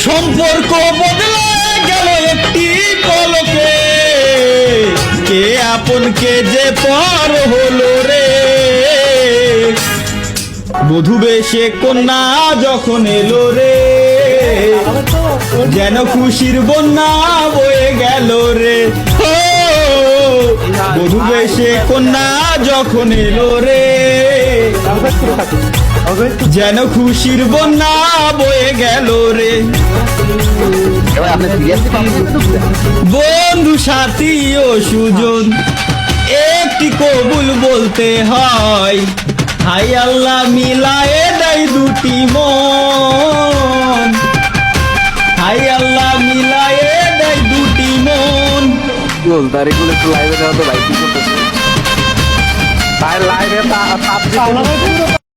সম্পর্ক বদলে গেল একটি পলকে, কে আপন কে যে পর হলো রে। বধূ বেশে কন্যা যখন এলো রে, যেন খুশির বন্যা বয়ে গেল রে। ও বধূ বেশে কন্যা যখন এলো রে, যেন খুশির বন্যা বয়ে গেল রে। বন্ধু সাথী ও সুজন একটি কবুল বলতে হয়, হাই আল্লাহ মিলায়ে দেয় দুটি মন, হাই আল্লাহ মিলায়ে দেয় দুটি মন। তারিখগুলো একটু লাইভে দেওয়া তো লাইভ করতেছে, তাই লাইভে